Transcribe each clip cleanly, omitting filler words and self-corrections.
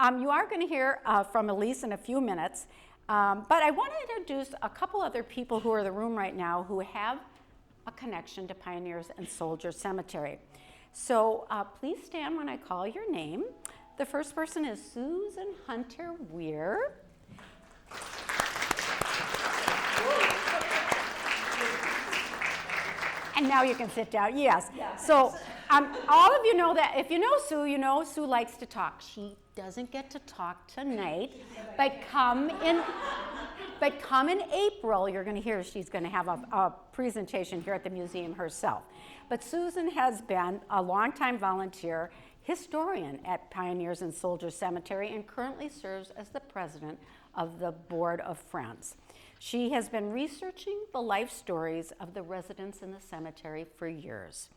You are going to hear from Elyse in a few minutes, but I want to introduce a couple other people who are in the room right now who have a connection to Pioneers and Soldiers Cemetery. So please stand when I call your name. The first person is Susan Hunter Weir. And now you can sit down, yes. Yeah. So all of you know that, if you know Sue, you know Sue likes to talk. She doesn't get to talk tonight, but come in April, you're going to hear she's going to have a presentation here at the museum herself. But Susan has been a longtime volunteer historian at Pioneers and Soldiers Cemetery and currently serves as the president of the Board of Friends. She has been researching the life stories of the residents in the cemetery for years.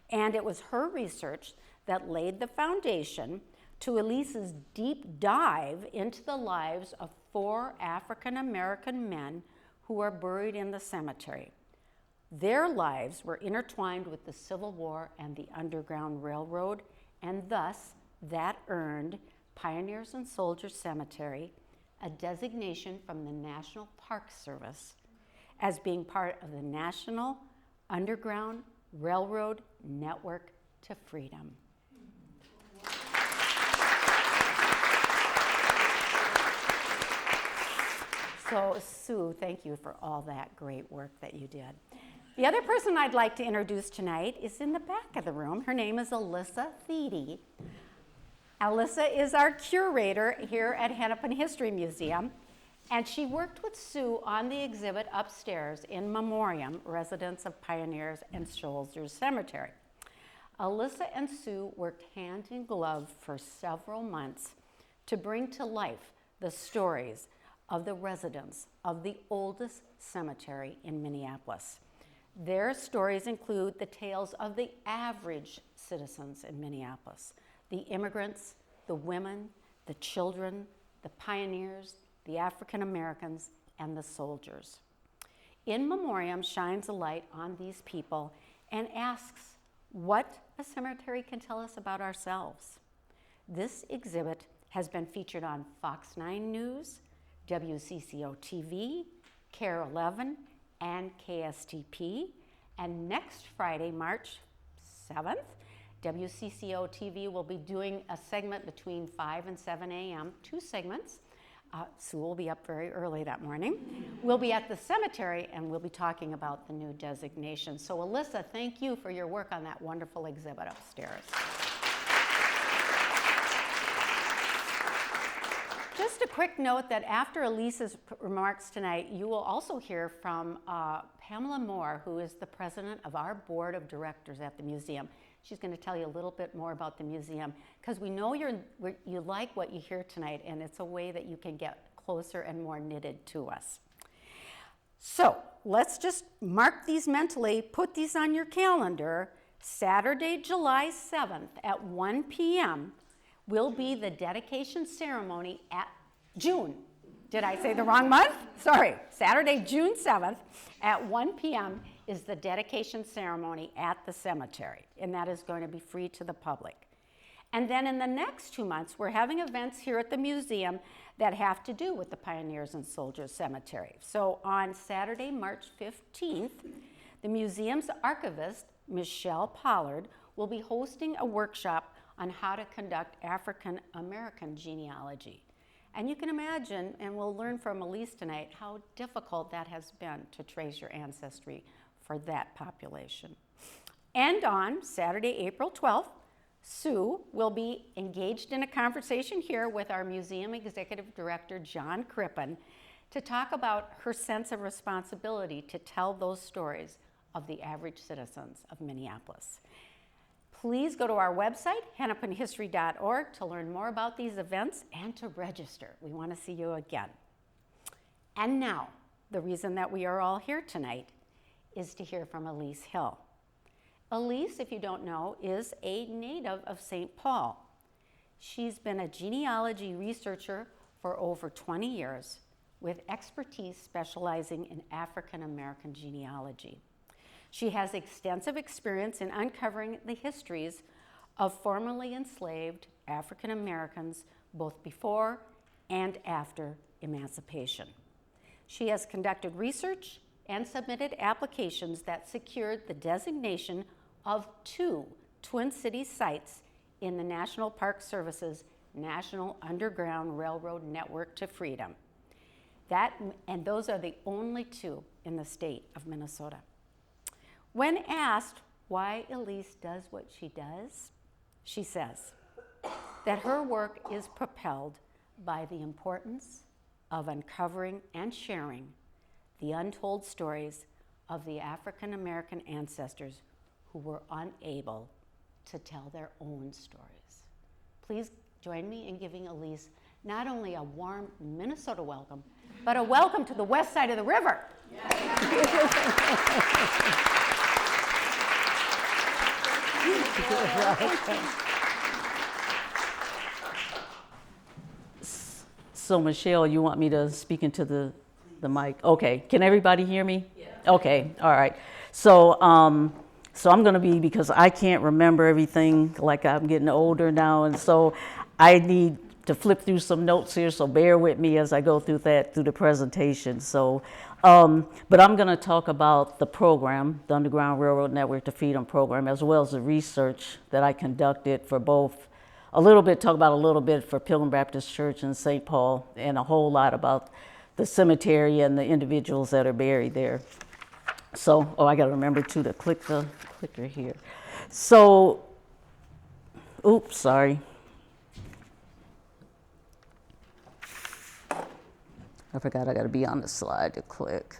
And it was her research that laid the foundation to Elyse's deep dive into the lives of 4 African American men who are buried in the cemetery. Their lives were intertwined with the Civil War and the Underground Railroad, and thus that earned Pioneers and Soldiers Cemetery a designation from the National Park Service as being part of the National Underground Railroad Network to Freedom. So Sue, thank you for all that great work that you did. The other person I'd like to introduce tonight is in the back of the room. Her name is Elyse Hill. Elyse is our curator here at Hennepin History Museum, and she worked with Sue on the exhibit upstairs in Memoriam, Residents of Pioneers and Soldiers Cemetery. Elyse and Sue worked hand in glove for several months to bring to life the stories of the residents of the oldest cemetery in Minneapolis. Their stories include the tales of the average citizens in Minneapolis, the immigrants, the women, the children, the pioneers, the African Americans, and the soldiers. In Memoriam shines a light on these people and asks what a cemetery can tell us about ourselves. This exhibit has been featured on Fox 9 News, WCCO TV, KARE 11, and KSTP. And next Friday, March 7th, WCCO TV will be doing a segment between 5 and 7 a.m., 2 segments. Sue will be up very early that morning. We'll be at the cemetery and we'll be talking about the new designation. So Elyse, thank you for your work on that wonderful exhibit upstairs. Just a quick note that after Elyse's remarks tonight, you will also hear from Pamela Moore, who is the president of our board of directors at the museum. She's going to tell you a little bit more about the museum because we know you like what you hear tonight, and it's a way that you can get closer and more knitted to us. So let's just mark these mentally, put these on your calendar. Saturday, July 7th at 1 p.m. will be the dedication ceremony at June. Did I say the wrong month? Sorry. Saturday, June 7th at 1 p.m. is the dedication ceremony at the cemetery, and that is going to be free to the public. And then in the next 2 months, we're having events here at the museum that have to do with the Pioneers and Soldiers Cemetery. So on Saturday, March 15th, the museum's archivist, Michelle Pollard, will be hosting a workshop on how to conduct African American genealogy. And you can imagine, and we'll learn from Elyse tonight, how difficult that has been to trace your ancestry for that population. And on Saturday, April 12th, Sue will be engaged in a conversation here with our museum executive director, John Crippen, to talk about her sense of responsibility to tell those stories of the average citizens of Minneapolis. Please go to our website, hennepinhistory.org, to learn more about these events and to register. We want to see you again. And now, the reason that we are all here tonight is to hear from Elyse Hill. Elyse, if you don't know, is a native of St. Paul. She's been a genealogy researcher for over 20 years with expertise specializing in African American genealogy. She has extensive experience in uncovering the histories of formerly enslaved African Americans both before and after emancipation. She has conducted research and submitted applications that secured the designation of 2 Twin Cities sites in the National Park Service's National Underground Railroad Network to Freedom. And those are the only 2 in the state of Minnesota. When asked why Elyse does what she does, she says that her work is propelled by the importance of uncovering and sharing the untold stories of the African American ancestors who were unable to tell their own stories. Please join me in giving Elyse not only a warm Minnesota welcome, but a welcome to the west side of the river. So Michelle, you want me to speak into the mic? Okay, can everybody hear me? Yeah. Okay, all right. So I'm gonna be, because I can't remember everything, like I'm getting older now, and so I need to flip through some notes here, so bear with me as I go through the presentation. So, but I'm gonna talk about the program, the Underground Railroad Network to Freedom program, as well as the research that I conducted for both, talk about a little bit for Pilgrim Baptist Church in St. Paul, and a whole lot about the cemetery and the individuals that are buried there. So, I gotta remember too to click the clicker here. So, oops, sorry. I forgot I gotta be on the slide to click.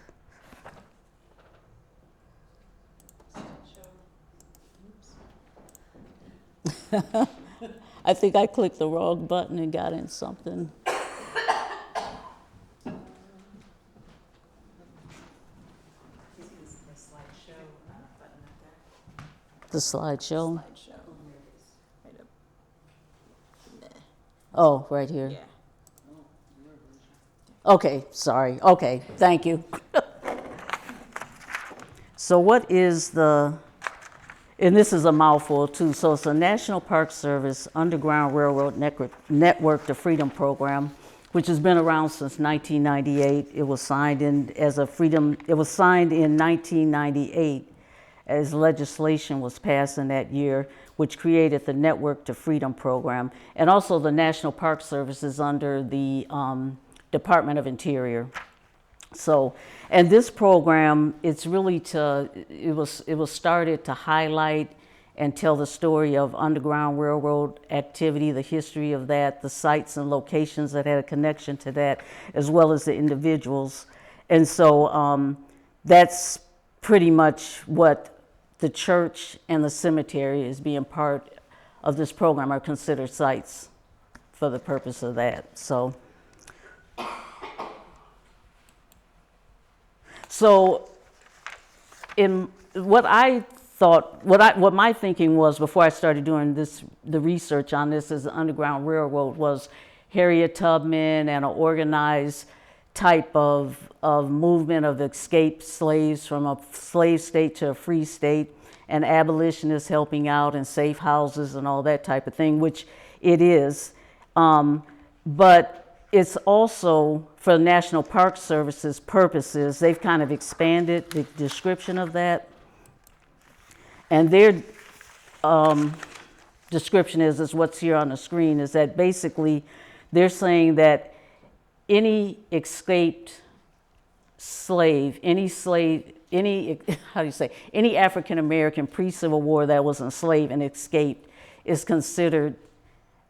I think I clicked the wrong button and got in something. The slideshow? Oh, right here. Yeah. Okay, sorry. Okay, thank you. So what is and this is a mouthful too, so it's the National Park Service Underground Railroad Network to Freedom program, which has been around since 1998. It was signed in 1998 as legislation was passed in that year, which created the Network to Freedom program. And also the National Park Service is under the Department of Interior. So, and this program, it's really it was started to highlight and tell the story of Underground Railroad activity, the history of that, the sites and locations that had a connection to that, as well as the individuals. And so that's pretty much what the church and the cemetery, as being part of this program, are considered sites for the purpose of that. So in what my thinking was before I started doing the research on this as the Underground Railroad, was Harriet Tubman and an organized type of movement of escaped slaves from a slave state to a free state, and abolitionists helping out and safe houses and all that type of thing, which it is. But it's also, for National Park Service's purposes, they've kind of expanded the description of that. And their description is what's here on the screen, is that basically they're saying that any escaped slave, any African American pre-Civil War that was enslaved and escaped is considered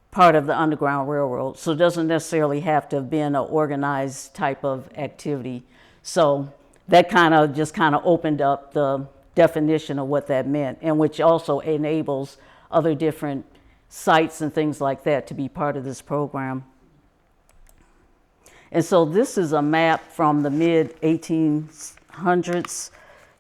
part of the Underground Railroad. So it doesn't necessarily have to have been an organized type of activity. So that just opened up the definition of what that meant, and which also enables other different sites and things like that to be part of this program. And so this is a map from the mid-1800s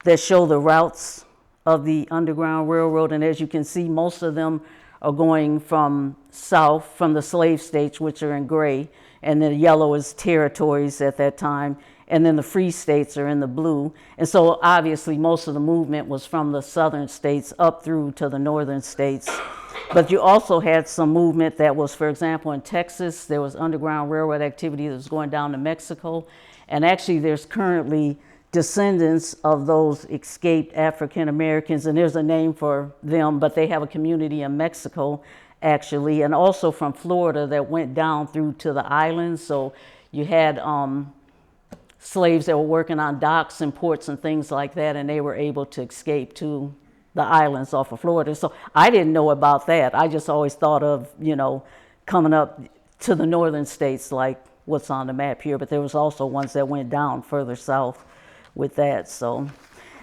that show the routes of the Underground Railroad. And as you can see, most of them are going from south, from the slave states, which are in gray, and the yellow is territories at that time. and then the free states are in the blue. And so obviously most of the movement was from the southern states up through to the northern states. But you also had some movement that was, for example, in Texas, there was Underground Railroad activity that was going down to Mexico. And actually there's currently descendants of those escaped African Americans, and there's a name for them, but they have a community in Mexico actually, and also from Florida that went down through to the islands. So you had slaves that were working on docks and ports and things like that, and they were able to escape to the islands off of Florida. So I didn't know about that. I just always thought of, coming up to the northern states like what's on the map here, but there was also ones that went down further south with that. So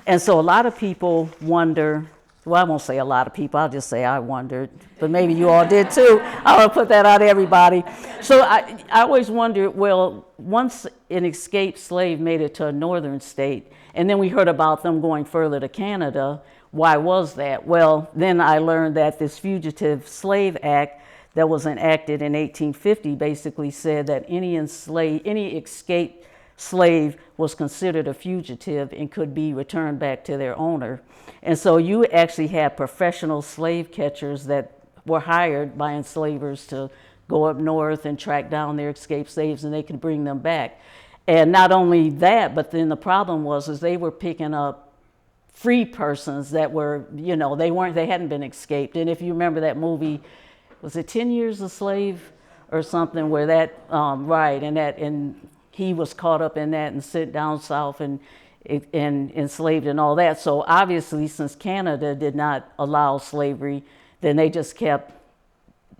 a lot of people wonder, well, I won't say a lot of people, I'll just say I wondered, but maybe you all did too. I want to put that out to everybody. So I always wondered, well, once an escaped slave made it to a northern state, and then we heard about them going further to Canada, why was that? Well, then I learned that this Fugitive Slave Act that was enacted in 1850 basically said that any escaped slave was considered a fugitive and could be returned back to their owner. And so you actually had professional slave catchers that were hired by enslavers to go up north and track down their escaped slaves, and they could bring them back. And not only that, but then the problem was they were picking up free persons that were, they hadn't been escaped. And if you remember that movie, was it 10 Years a Slave or something, where that, and he was caught up in that and sent down south and enslaved and all that. So obviously, since Canada did not allow slavery, then they just kept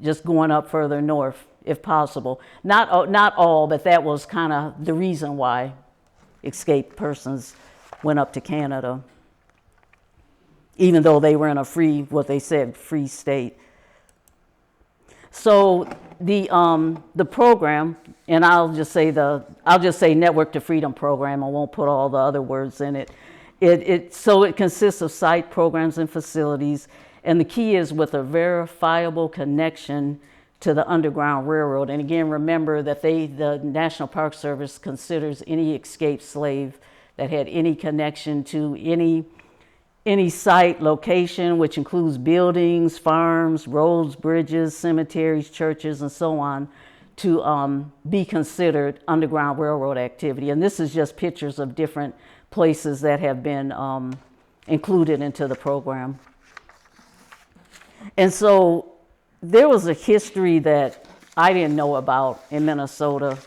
just going up further north if possible. Not all, but that was kind of the reason why escaped persons went up to Canada, even though they were in a free state. So the program, and I'll just say Network to Freedom program. I won't put all the other words in it. It consists of site programs and facilities, and the key is with a verifiable connection to the Underground Railroad. And again, remember that the National Park Service considers any escaped slave that had any connection to any site location, which includes buildings, farms, roads, bridges, cemeteries, churches, and so on, to be considered Underground Railroad activity. And this is just pictures of different places that have been included into the program. And so there was a history that I didn't know about in Minnesota,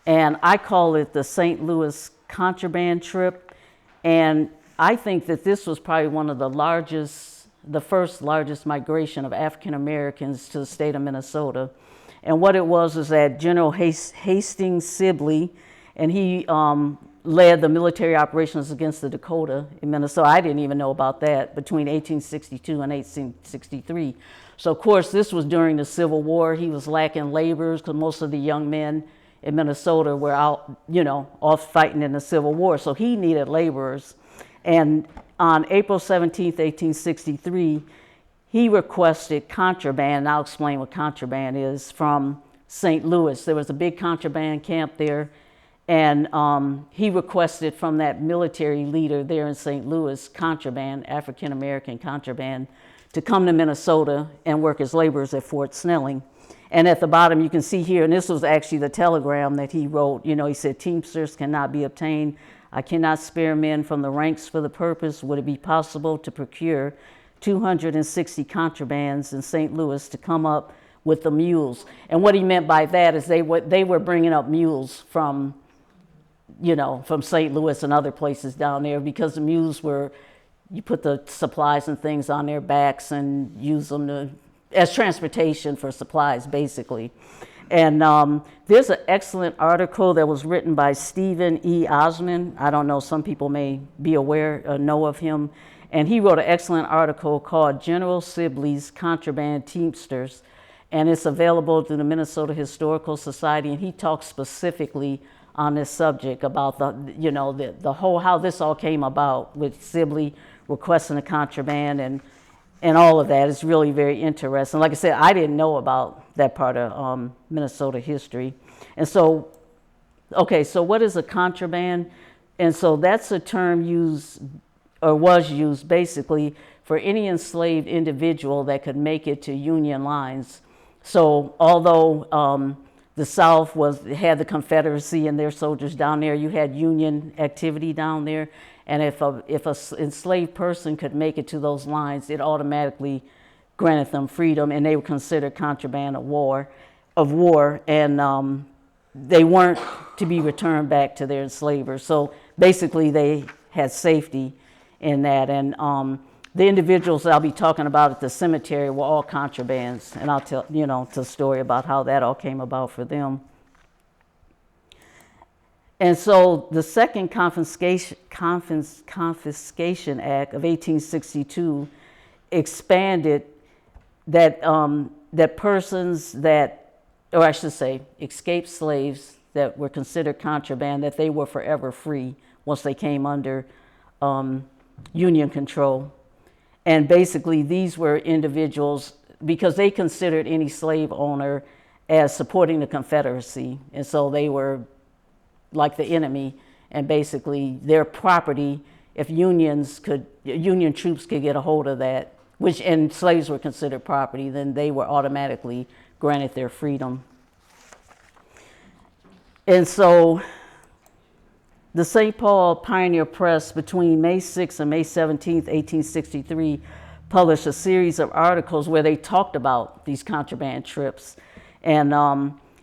and I call it the St. Louis contraband trip. And I think that this was probably one of the first largest migration of African Americans to the state of Minnesota. And what it was is that General Hastings Sibley, and he led the military operations against the Dakota in Minnesota. I didn't even know about that, between 1862 and 1863. So of course, this was during the Civil War. He was lacking laborers because most of the young men in Minnesota were out, off fighting in the Civil War. So he needed laborers. And on April 17th, 1863, he requested contraband, and I'll explain what contraband is, from St. Louis. There was a big contraband camp there, and he requested from that military leader there in St. Louis, contraband, African-American contraband, to come to Minnesota and work as laborers at Fort Snelling. And at the bottom, you can see here, and this was actually the telegram that he wrote, he said, "Teamsters cannot be obtained. I cannot spare men from the ranks for the purpose. Would it be possible to procure 260 contrabands in St. Louis to come up with the mules?" And what he meant by that is they were bringing up mules from St. Louis and other places down there, because the mules you put the supplies and things on their backs and use them as transportation for supplies, basically. And there's an excellent article that was written by Stephen E. Osmond. I don't know, some people may be aware or know of him. And he wrote an excellent article called General Sibley's Contraband Teamsters. And it's available through the Minnesota Historical Society. And he talks specifically on this subject about the whole, how this all came about with Sibley requesting the contraband and all of that. Is really very interesting. Like I said, I didn't know about that part of Minnesota history. And so Okay, so what is a contraband? And so that's a term used or was used basically for any enslaved individual that could make it to Union lines. So although the South had the Confederacy and their soldiers down there, you had Union activity down there, and if a enslaved person could make it to those lines, it automatically granted them freedom, and they were considered contraband of war, and they weren't to be returned back to their enslavers. So basically, they had safety in that, and the individuals I'll be talking about at the cemetery were all contrabands, and I'll tell the story about how that all came about for them. And so the Second Confiscation Act of 1862 expanded that that persons that, or I should say, escaped slaves that were considered contraband, that they were forever free once they came under Union control. And basically, these were individuals, because they considered any slave owner as supporting the Confederacy. And so they were like the enemy, and basically their property, if Union troops could get a hold of that, and slaves were considered property, then they were automatically granted their freedom. And so the St. Paul Pioneer Press between May 6 and May 17, 1863, published a series of articles where they talked about these contraband trips. And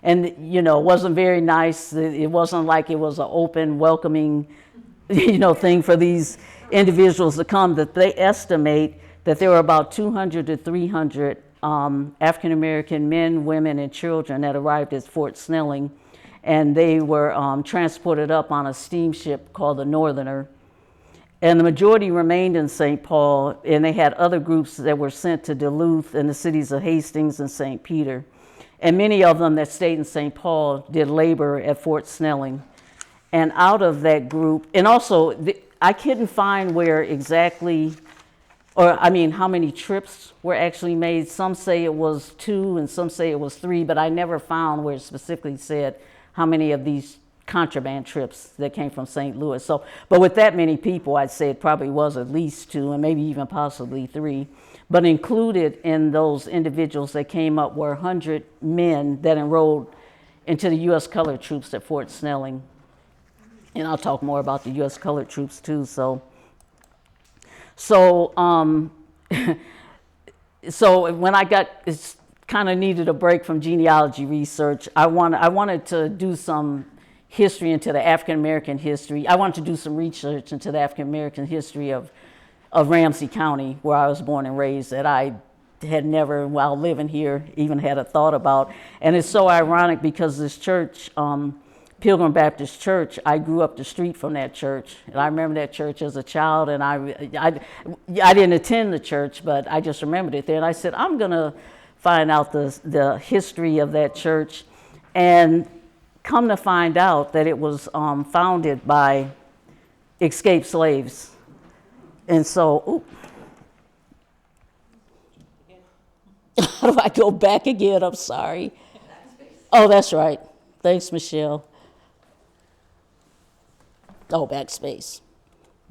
it wasn't very nice. It wasn't like it was an open, welcoming, thing for these individuals to come. That they estimate that there were about 200 to 300 African-American men, women, and children that arrived at Fort Snelling. And they were transported up on a steamship called the Northerner. And the majority remained in St. Paul, and they had other groups that were sent to Duluth and the cities of Hastings and St. Peter. And many of them that stayed in St. Paul did labor at Fort Snelling. And out of that group, and also I couldn't find where exactly, how many trips were actually made. Some say it was 2 and some say it was 3, but I never found where it specifically said how many of these contraband trips that came from St. Louis. So, but with that many people, I'd say it probably was at least 2 and maybe even possibly 3. But included in those individuals that came up were 100 men that enrolled into the U.S. colored troops at Fort Snelling. And I'll talk more about the U.S. colored troops too. So when I kind of needed a break from genealogy research, I wanted to do some history into the African American history. I wanted to do some research into the African American history of Ramsey County, where I was born and raised, that I had never, while living here, even had a thought about. And it's so ironic because this church, Pilgrim Baptist Church, I grew up the street from that church. And I remember that church as a child, and I didn't attend the church, but I just remembered it there. And I said, I'm going to find out the history of that church, and come to find out that it was founded by escaped slaves. And so, how do I go back again? I'm sorry. Oh, that's right. Thanks, Michelle. Oh, backspace.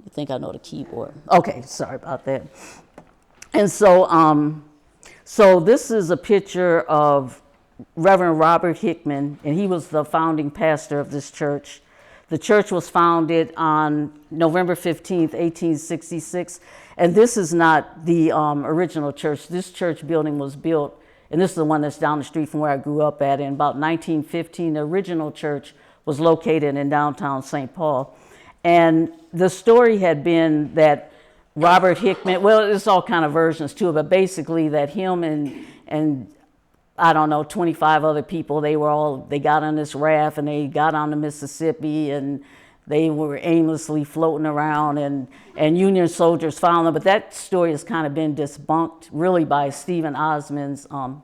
You think I know the keyboard. Okay, sorry about that. And so, so this is a picture of Reverend Robert Hickman, and he was the founding pastor of this church. The church was founded on November 15th, 1866, and this is not the original church. This church building was built, and this is the one that's down the street from where I grew up at, in about 1915. The original church was located in downtown St. Paul. And the story had been that Robert Hickman, well, there's all kind of versions too, but basically that him and I don't know, 25 other people, they got on this raft and they got on the Mississippi, and they were aimlessly floating around, and Union soldiers found them. But that story has kind of been debunked really by Stephen Osmond's, by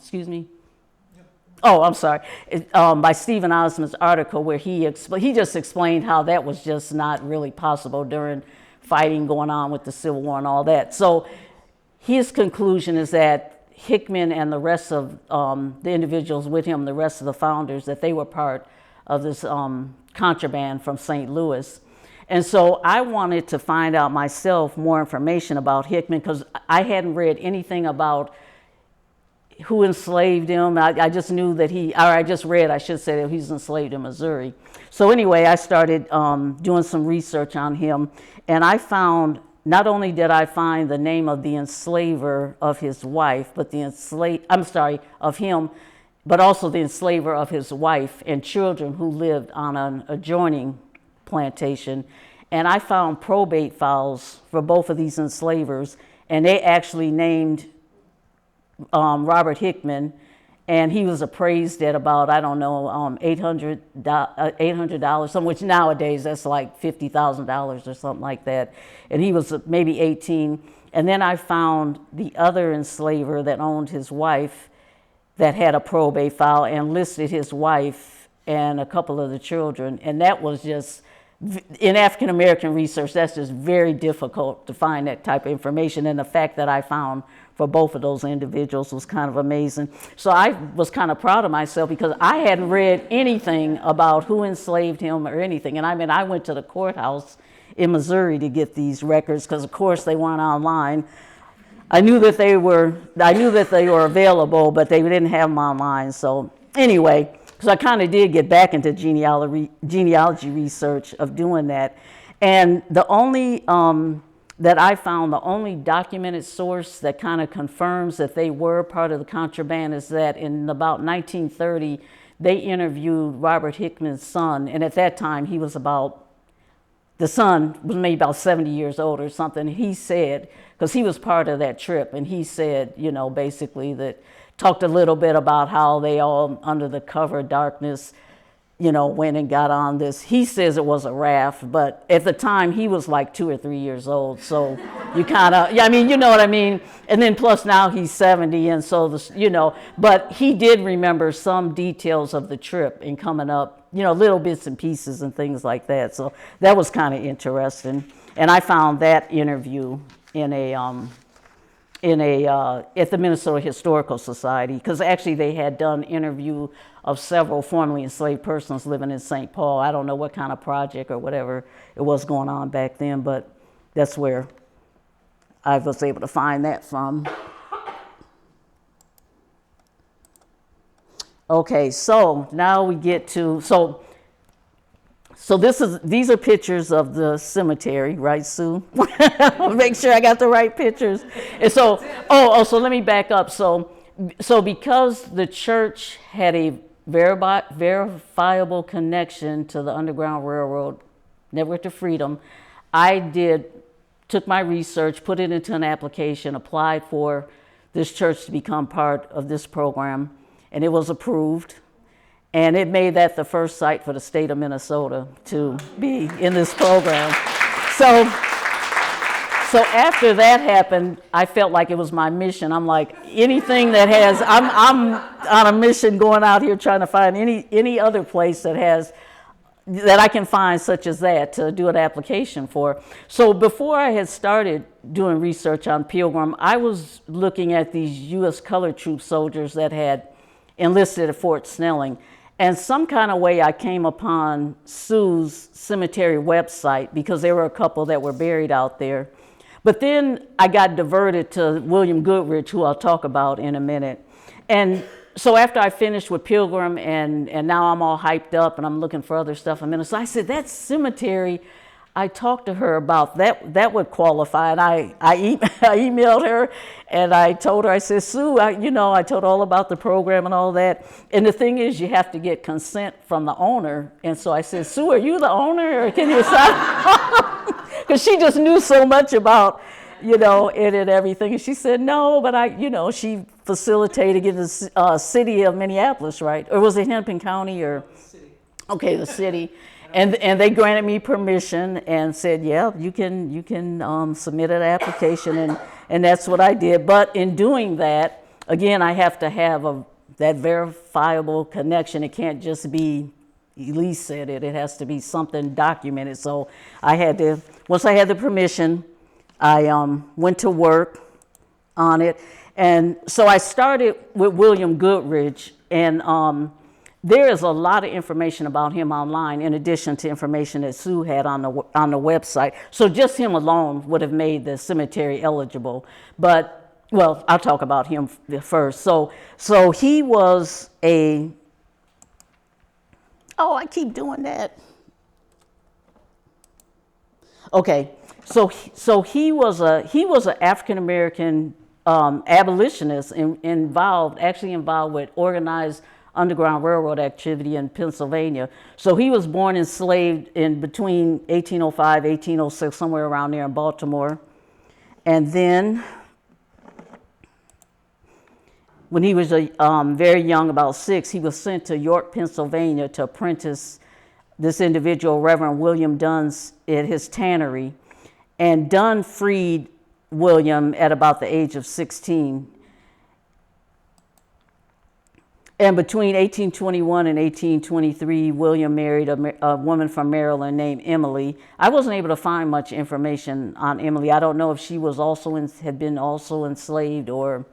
Stephen Osmond's article, where he just explained how that was just not really possible during fighting going on with the Civil War and all that. So his conclusion is that Hickman and the rest of the individuals with him, the rest of the founders, that they were part of this contraband from St. Louis. And so I wanted to find out myself more information about Hickman because I hadn't read anything about who enslaved him. I just knew that I just read, I should say, that he's enslaved in Missouri. So anyway, I started doing some research on him, and I found, not only did I find the name of the enslaver of his wife, but of him, but also the enslaver of his wife and children who lived on an adjoining plantation. And I found probate files for both of these enslavers, and they actually named Robert Hickman, and he was appraised at about, I don't know, $800, something, which nowadays that's like $50,000 or something like that. And he was maybe 18. And then I found the other enslaver that owned his wife that had a probate file and listed his wife and a couple of the children. And that was just, in African American research, that's just very difficult to find that type of information. And the fact that I found for both of those individuals was kind of amazing. So I was kind of proud of myself because I hadn't read anything about who enslaved him or anything. And I mean, I went to the courthouse in Missouri to get these records because, of course, they weren't online. I knew that they were available, but they didn't have them online. So anyway, because I kind of did get back into genealogy research of doing that. And the only, that I found, the only documented source that kind of confirms that they were part of the contraband is that in about 1930, they interviewed Robert Hickman's son. And at that time, the son was maybe about 70 years old or something. He said, because he was part of that trip, and he said, basically that, talked a little bit about how they all, under the cover of darkness, went and got on this. He says it was a raft, but at the time he was like 2 or 3 years old. So you kind of, you know what I mean? And then plus now he's 70. And so, but he did remember some details of the trip and coming up, little bits and pieces and things like that. So that was kind of interesting. And I found that interview at the Minnesota Historical Society, because actually they had done interview of several formerly enslaved persons living in St. Paul. I don't know what kind of project or whatever it was going on back then, but that's where I was able to find that from. Okay, so now we get to, so these are pictures of the cemetery, right, Sue? Make sure I got the right pictures. And so, so let me back up. So because the church had a verifiable connection to the Underground Railroad, Network to Freedom, I took my research, put it into an application, applied for this church to become part of this program, and it was approved. And it made that the first site for the state of Minnesota to be in this program. So after that happened, I felt like it was my mission. I'm like, anything that has, I'm on a mission going out here trying to find any other place that I can find such as that to do an application for. So before I had started doing research on Pilgrim, I was looking at these U.S. Colored Troop soldiers that had enlisted at Fort Snelling. And some kind of way I came upon Sue's cemetery website because there were a couple that were buried out there. But then I got diverted to William Goodrich, who I'll talk about in a minute. And so after I finished with Pilgrim and now I'm all hyped up and I'm looking for other stuff in Minnesota, I said, that cemetery, I talked to her about that would qualify. And I emailed her and I told her, I said, Sue, I told her all about the program and all that. And the thing is, you have to get consent from the owner. And so I said, Sue, are you the owner or can you sign? Because she just knew so much about, it and everything. And she said, no, but she facilitated in the city of Minneapolis, right? Or was it Hennepin County or? City. Okay, the city. And they granted me permission and said, yeah, you can submit an application, and that's what I did. But in doing that, again, I have to have that verifiable connection. It can't just be, Elyse said it has to be something documented. So once I had the permission, I went to work on it. And so I started with William Goodrich, and there is a lot of information about him online, in addition to information that Sue had on the website. So just him alone would have made the cemetery eligible. But, well, I'll talk about him first. So he was a, oh, I keep doing that. Okay, so he was an African American abolitionist actually involved with organized Underground Railroad activity in Pennsylvania. So he was born enslaved in between 1805, 1806, somewhere around there in Baltimore. And then when he was very young, about 6, he was sent to York, Pennsylvania to apprentice this individual, Reverend William Dunn's, at his tannery. And Dunn freed William at about the age of 16. And between 1821 and 1823, William married a woman from Maryland named Emily. I wasn't able to find much information on Emily. I don't know if she was had been also enslaved, or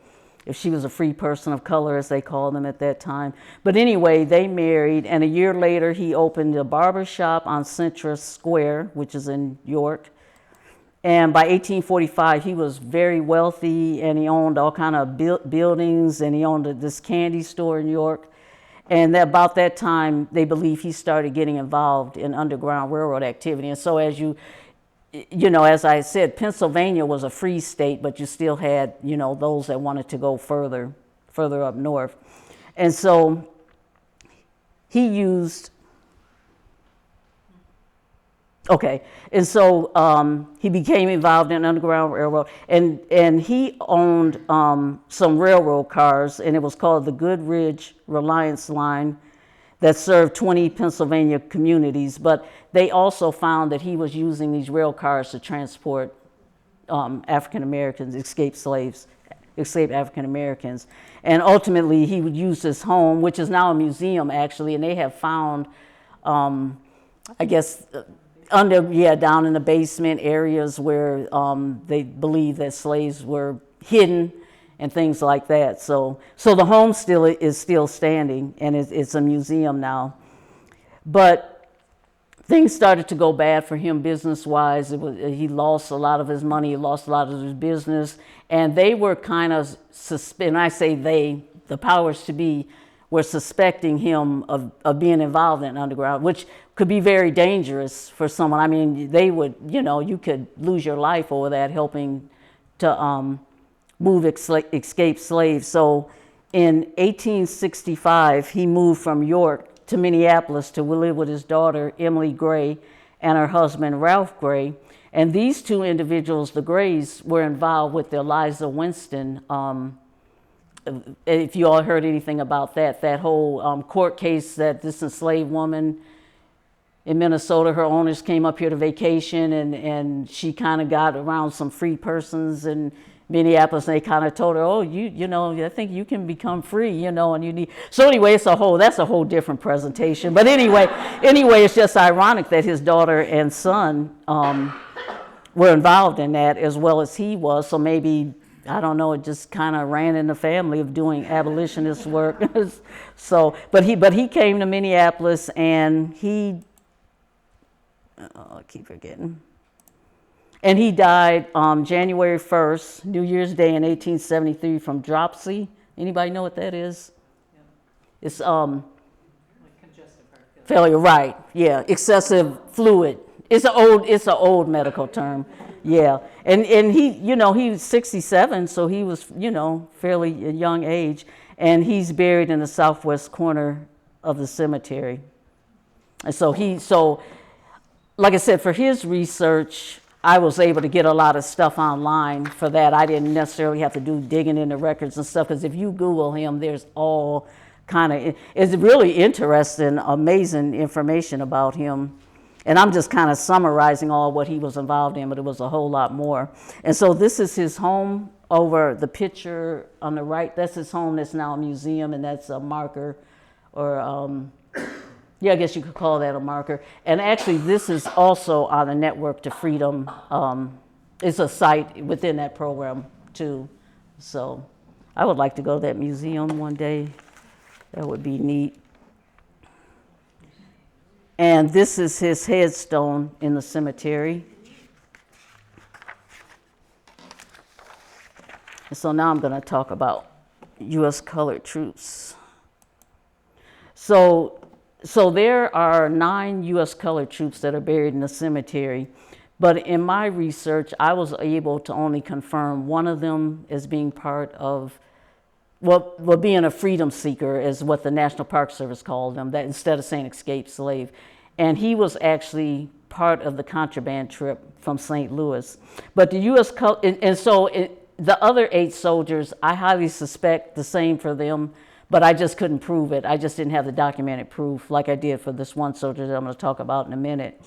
if she was a free person of color, as they called them at that time. But anyway, they married, and a year later, he opened a barber shop on Central Square, which is in York. And by 1845, he was very wealthy, and he owned all kind of buildings, and he owned this candy store in York. And about that time, they believe he started getting involved in Underground Railroad activity. And so as as I said, Pennsylvania was a free state, but you still had, those that wanted to go further up north. And so he used... Okay, and so he became involved in Underground Railroad, and he owned some railroad cars, and it was called the Goodrich Reliance Line, that served 20 Pennsylvania communities. But they also found that he was using these rail cars to transport African Americans, escaped African Americans. And ultimately, he would use his home, which is now a museum actually, and they have found, I guess, down in the basement areas where they believe that slaves were hidden and things like that. So the home is still standing, and it's a museum now. But things started to go bad for him business-wise. He lost a lot of his money, he lost a lot of his business, and they were kind of and I say they, the powers to be, were suspecting him of being involved in underground, which could be very dangerous for someone. I mean, they would, you could lose your life over that, helping to move escaped slaves. So in 1865, he moved from York to Minneapolis to live with his daughter, Emily Gray, and her husband, Ralph Gray. And these two individuals, the Grays, were involved with the Eliza Winston, if you all heard anything about that whole court case, that this enslaved woman in Minnesota, her owners came up here to vacation, and she kind of got around some free persons in Minneapolis, and they kind of told her, oh, I think you can become free, and you need. So anyway, that's a whole different presentation. But anyway, it's just ironic that his daughter and son were involved in that as well as he was. So maybe, I don't know, it just kind of ran in the family of doing abolitionist work. But he came to Minneapolis, and I keep forgetting. And he died January 1st, New Year's Day in 1873, from dropsy. Anybody know what that is? Yeah. It's like congestive heart failure, right? Yeah, excessive fluid. It's an old medical term. Yeah, and he was 67, so he was fairly a young age, and he's buried in the southwest corner of the cemetery. And so like I said, for his research, I was able to get a lot of stuff online for that. I didn't necessarily have to do digging in the records and stuff, because if you Google him, there's all kind of, it's really interesting, amazing information about him. And I'm just kind of summarizing all what he was involved in, but it was a whole lot more. And so this is his home. Over the picture on the right, that's his home. That's now a museum, and that's a marker, or I guess you could call that a marker. And actually, this is also on the Network to Freedom. It's a site within that program too. So I would like to go to that museum one day. That would be neat. And this is his headstone in the cemetery. And so now I'm going to talk about U.S. colored troops. So there are 9 U.S. colored troops that are buried in the cemetery. But in my research, I was able to only confirm one of them as being part of, well, being a freedom seeker is what the National Park Service called him, that instead of saying escaped slave. And he was actually part of the contraband trip from St. Louis. But the U.S. The other 8 soldiers, I highly suspect the same for them, but I just couldn't prove it. I just didn't have the documented proof like I did for this one soldier that I'm going to talk about in a minute.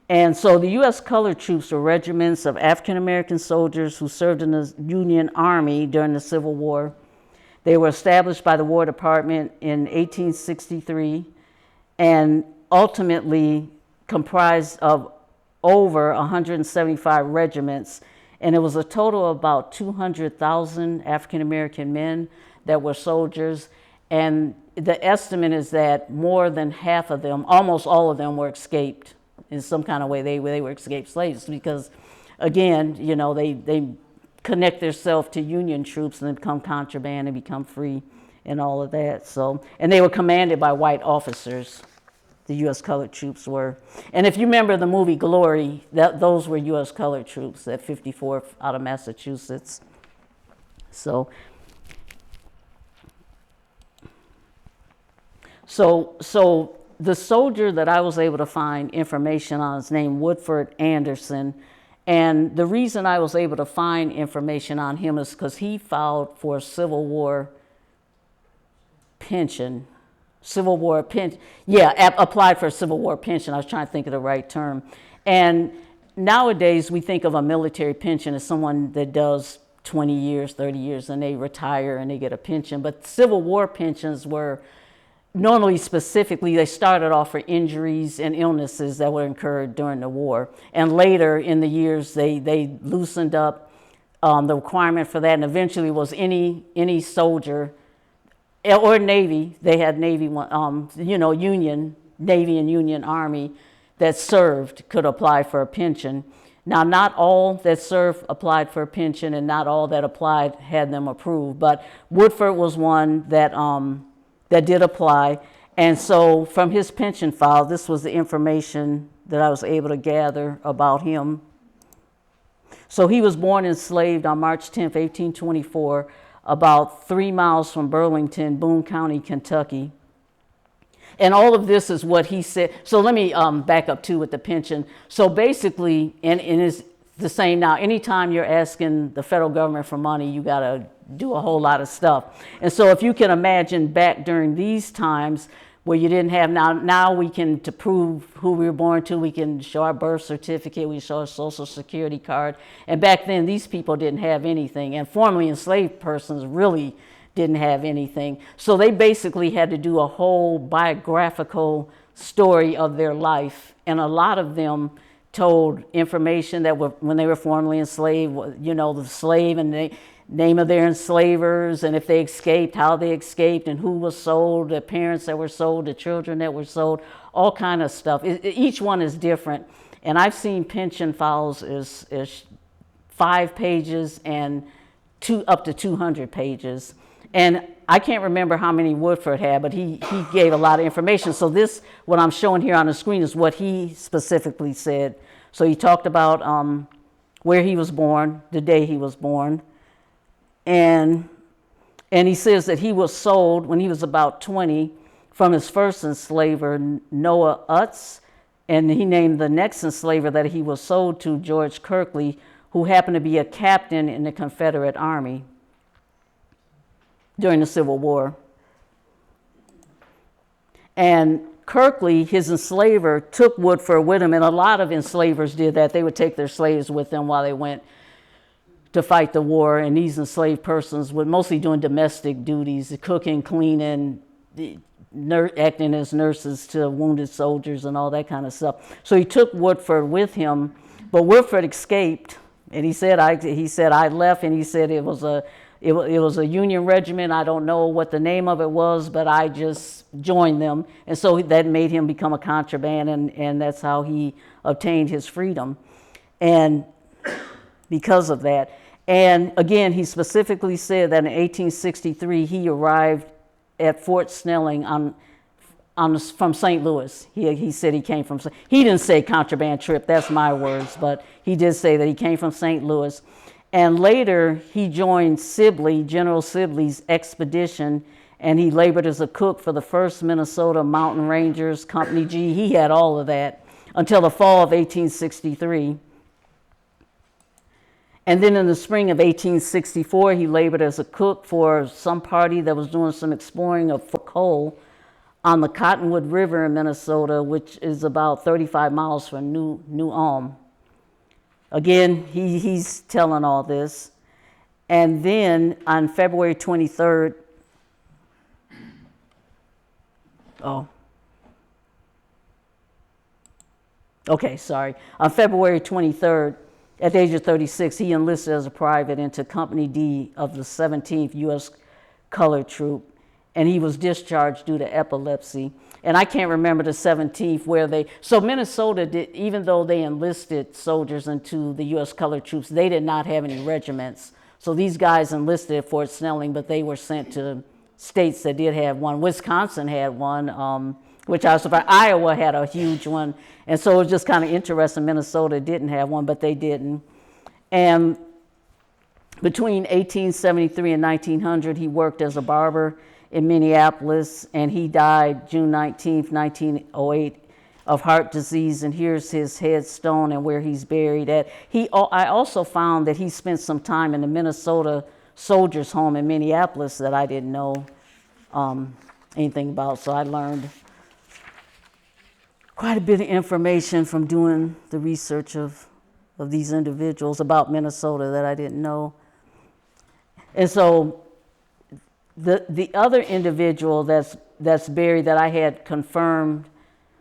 And so the U.S. colored troops were regiments of African-American soldiers who served in the Union Army during the Civil War. They were established by the War Department in 1863 and ultimately comprised of over 175 regiments. And it was a total of about 200,000 African-American men that were soldiers. And the estimate is that more than half of them, almost all of them, were escaped in some kind of way. They were escaped slaves because, again, you know, they connect themselves to Union troops and they become contraband and become free and all of that. So, and they were commanded by white officers. The U.S. colored troops were. And if you remember the movie Glory, those were U.S. colored troops at 54th out of Massachusetts. So the soldier that I was able to find information on is named Woodford Anderson. And the reason I was able to find information on him is because he filed for a Civil War pension. Applied for a Civil War pension. I was trying to think of the right term. And nowadays we think of a military pension as someone that does 20 years, 30 years, and they retire and they get a pension. But Civil War pensions were normally specifically, they started off for injuries and illnesses that were incurred during the war. And later in the years, they loosened up the requirement for that, and eventually was any soldier or Navy, they had Navy, Union, Navy and Union Army that served could apply for a pension. Now, not all that served applied for a pension, and not all that applied had them approved, but Woodford was one that did apply. And so from his pension file, this was the information that I was able to gather about him. So he was born enslaved on March 10th, 1824, about 3 miles from Burlington, Boone County, Kentucky. And all of this is what he said. So let me back up too with the pension. So basically, and it's the same now, anytime you're asking the federal government for money, you gotta do a whole lot of stuff. And so if you can imagine back during these times where you didn't have, now we can, to prove who we were born to, we can show our birth certificate, we show our social security card. And back then, these people didn't have anything. And formerly enslaved persons really didn't have anything. So they basically had to do a whole biographical story of their life. And a lot of them told information that were, when they were formerly enslaved, the slave and the name of their enslavers, and if they escaped, how they escaped, and who was sold, the parents that were sold, the children that were sold, all kind of stuff. Each one is different. And I've seen pension files is 5 pages and up to 200 pages. And I can't remember how many Woodford had, but he gave a lot of information. So this, what I'm showing here on the screen, is what he specifically said. So he talked about where he was born, the day he was born. And he says that he was sold when he was about 20 from his first enslaver, Noah Utz, and he named the next enslaver that he was sold to, George Kirkley, who happened to be a captain in the Confederate Army during the Civil War. And Kirkley, his enslaver, took Woodford with him, and a lot of enslavers did that. They would take their slaves with them while they went to fight the war, and these enslaved persons were mostly doing domestic duties, cooking, cleaning, acting as nurses to wounded soldiers and all that kind of stuff. So he took Woodford with him, but Woodford escaped, and he said I left, and he said it was it was a Union regiment. I don't know what the name of it was, but I just joined them. And so that made him become a contraband, and that's how he obtained his freedom. And because of that. And again, he specifically said that in 1863, he arrived at Fort Snelling from St. Louis. He said he came from, he didn't say contraband trip, that's my words, but he did say that he came from St. Louis. And later, he joined Sibley, General Sibley's expedition, and he labored as a cook for the 1st Minnesota Mountain Rangers, Company G. He had all of that until the fall of 1863. And then in the spring of 1864, he labored as a cook for some party that was doing some exploring of coal on the Cottonwood River in Minnesota, which is about 35 miles from New Ulm. Again, he's telling all this. And then on February 23rd, on February 23rd, at the age of 36, he enlisted as a private into Company D of the 17th U.S. Colored Troop, and he was discharged due to epilepsy. And I can't remember the 17th where so Minnesota did, even though they enlisted soldiers into the U.S. Colored Troops, they did not have any regiments. So these guys enlisted at Fort Snelling, but they were sent to states that did have one. Wisconsin had one, which I was surprised. Iowa had a huge one. And so it was just kind of interesting. Minnesota didn't have one, but they didn't. And between 1873 and 1900, he worked as a barber in Minneapolis, and he died June 19th, 1908 of heart disease. And here's his headstone and where he's buried at. I also found that he spent some time in the Minnesota Soldiers' Home in Minneapolis that I didn't know anything about. So I learned quite a bit of information from doing the research of these individuals about Minnesota that I didn't know. And so the other individual that's buried that I had confirmed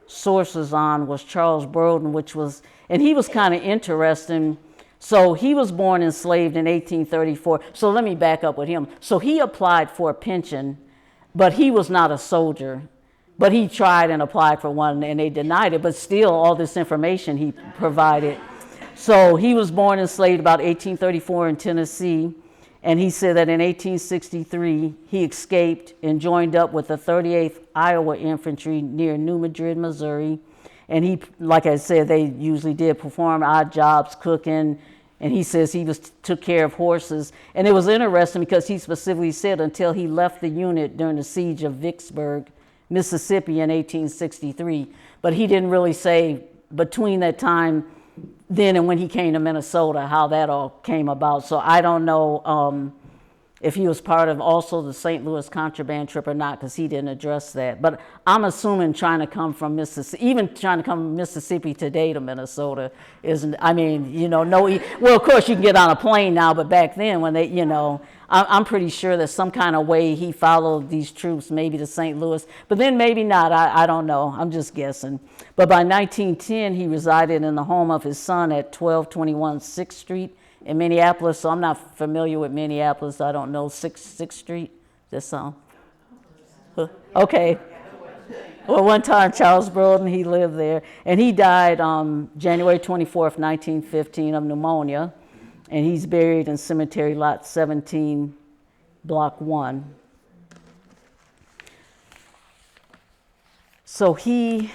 sources on was Charles Broden, and he was kind of interesting. So he was born enslaved in 1834. So let me back up with him. So he applied for a pension, but he was not a soldier. But he tried and applied for one, and they denied it. But still, all this information he provided. So he was born enslaved about 1834 in Tennessee. And he said that in 1863, he escaped and joined up with the 38th Iowa Infantry near New Madrid, Missouri. And he, like I said, they usually did perform odd jobs, cooking. And he says he took care of horses. And it was interesting because he specifically said until he left the unit during the siege of Vicksburg, Mississippi in 1863. But he didn't really say between that time then and when he came to Minnesota, how that all came about. So I don't know if he was part of also the St. Louis contraband trip or not, because he didn't address that. But I'm assuming trying to come from Mississippi today to Minnesota isn't, I mean, well, of course you can get on a plane now, but back then when they, I'm pretty sure there's some kind of way he followed these troops, maybe to St. Louis, but then maybe not, I don't know, I'm just guessing. But by 1910, he resided in the home of his son at 1221 6th Street in Minneapolis. So I'm not familiar with Minneapolis, I don't know, 6th Street, this song? Okay. Well, one time Charles Broden, he lived there, and he died January 24th, 1915 of pneumonia. And he's buried in Cemetery Lot 17, Block 1. So does he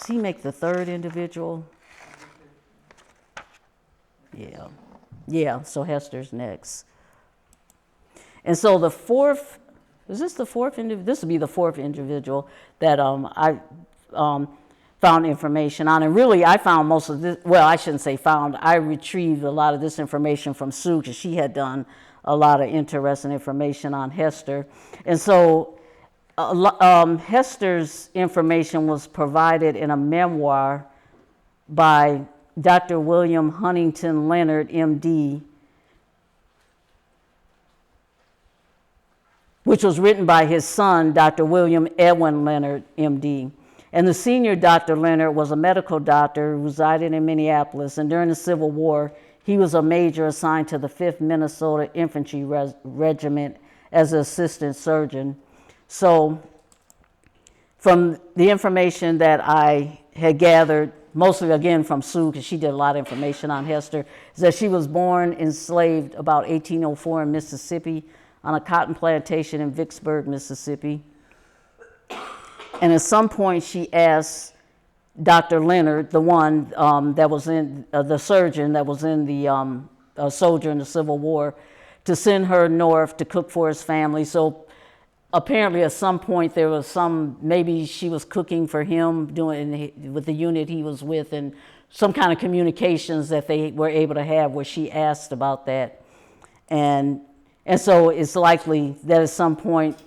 make the third individual? Yeah, so Hester's next. And so the fourth, is this the fourth individual? This would be the fourth individual that I found information on. And really, I found most of this, well, I shouldn't say found, I retrieved a lot of this information from Sue, because she had done a lot of interesting information on Hester. And so Hester's information was provided in a memoir by Dr. William Huntington Leonard, MD, which was written by his son, Dr. William Edwin Leonard, MD. And the senior Dr. Leonard was a medical doctor who resided in Minneapolis, and during the Civil War, He was a major assigned to the 5th Minnesota Infantry Regiment as an assistant surgeon. So from the information that I had gathered, mostly again from Sue, because she did a lot of information on Hester, is that she was born enslaved about 1804 in Mississippi on a cotton plantation in Vicksburg, Mississippi. And at some point she asked Dr. Leonard, the one that was in, the surgeon that was in the soldier in the Civil War, to send her north to cook for his family. So apparently at some point there was maybe she was cooking for him with the unit he was with, and some kind of communications that they were able to have where she asked about that. And so it's likely that at some point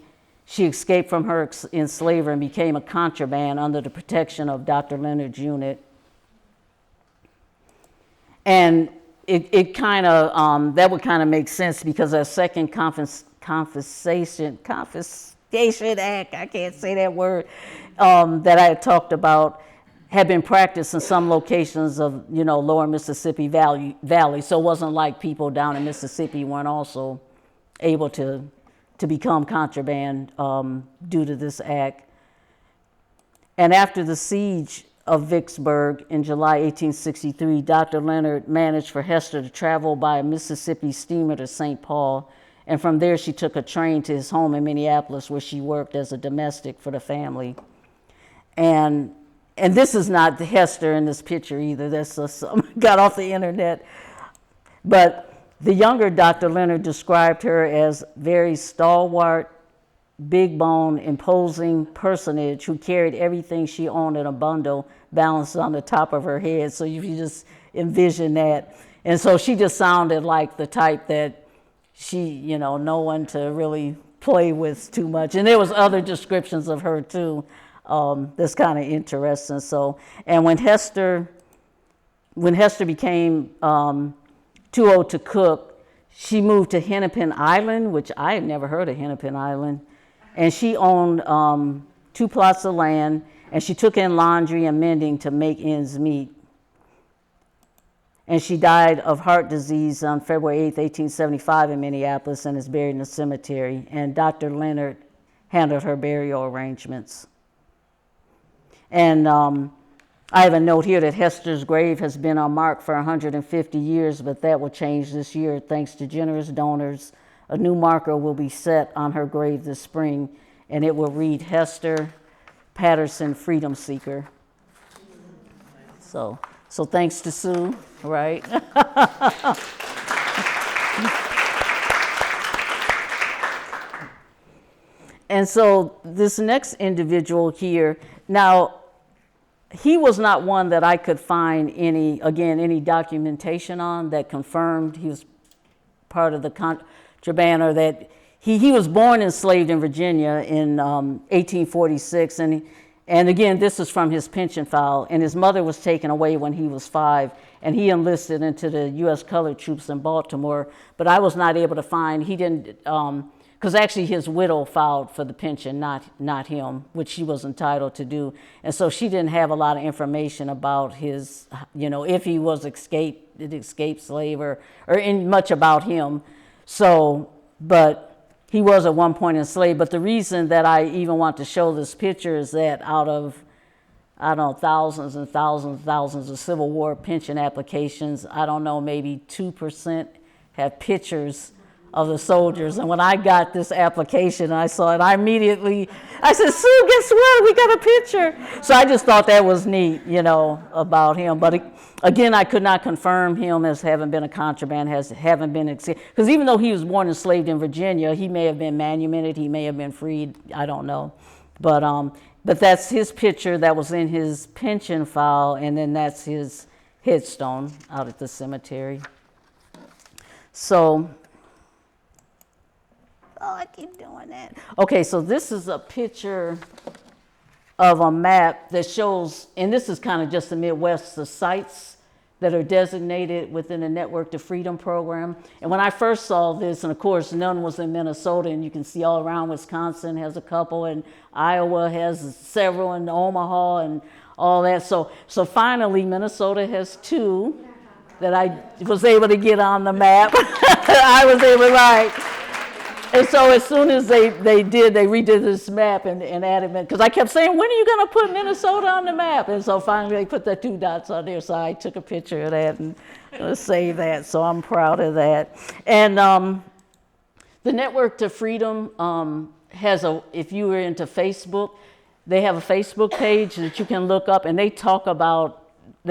she escaped from her enslaver and became a contraband under the protection of Dr. Leonard's unit. And it kind of, that would kind of make sense because a second Confiscation Act, I can't say that word, that I had talked about had been practiced in some locations of, lower Mississippi Valley. So it wasn't like people down in Mississippi weren't also able to become contraband due to this act. And after the siege of Vicksburg in July 1863, Dr. Leonard managed for Hester to travel by a Mississippi steamer to St. Paul. And from there, she took a train to his home in Minneapolis, where she worked as a domestic for the family. And this is not Hester in this picture either. That's got off the internet. But the younger Dr. Leonard described her as very stalwart, big bone, imposing personage who carried everything she owned in a bundle balanced on the top of her head. So if you just envision that. And so she just sounded like the type that she, no one to really play with too much. And there was other descriptions of her too. That's kind of interesting. So, and when Hester became too old to cook, she moved to Hennepin Island, which I had never heard of Hennepin Island. And she owned 2 plots of land, and she took in laundry and mending to make ends meet. And she died of heart disease on February 8th, 1875 in Minneapolis, and is buried in the cemetery. And Dr. Leonard handled her burial arrangements. And I have a note here that Hester's grave has been unmarked for 150 years, but that will change this year thanks to generous donors. A new marker will be set on her grave this spring, and it will read Hester Patterson, Freedom Seeker. So thanks to Sue, right? And so this next individual here, now, he was not one that I could find any documentation on that confirmed he was part of the contraband, or that he was born enslaved in Virginia in 1846. And again, this is from his pension file. And his mother was taken away when he was 5. And he enlisted into the U.S. Colored Troops in Baltimore. But I was not able to find, he didn't, because actually his widow filed for the pension, not him, which she was entitled to do. And so she didn't have a lot of information about his, if he was escaped slave or much about him. So, but he was at one point enslaved. But the reason that I even want to show this picture is that out of, I don't know, thousands and thousands and thousands of Civil War pension applications, I don't know, maybe 2% have pictures of the soldiers. And when I got this application, I saw it, I said, Sue, guess what? We got a picture. So I just thought that was neat, about him. But again, I could not confirm him as having been a contraband, haven't been, because even though he was born enslaved in Virginia, he may have been manumitted, he may have been freed, I don't know. But that's his picture that was in his pension file, and then that's his headstone out at the cemetery. So, I keep doing that. Okay, so this is a picture of a map that shows, and this is kind of just the Midwest, the sites that are designated within the Network to Freedom program. And when I first saw this, and of course none was in Minnesota, and you can see all around Wisconsin has a couple, and Iowa has several, and Omaha and all that. So finally Minnesota has 2. that I was able to get on the map. I was able, right. And so as soon as they redid this map and added, because I kept saying, when are you going to put Minnesota on the map? And so finally they put the 2 dots on there. So I took a picture of that and saved that. So I'm proud of that. And the Network to Freedom has if you were into Facebook, they have a Facebook page that you can look up, and they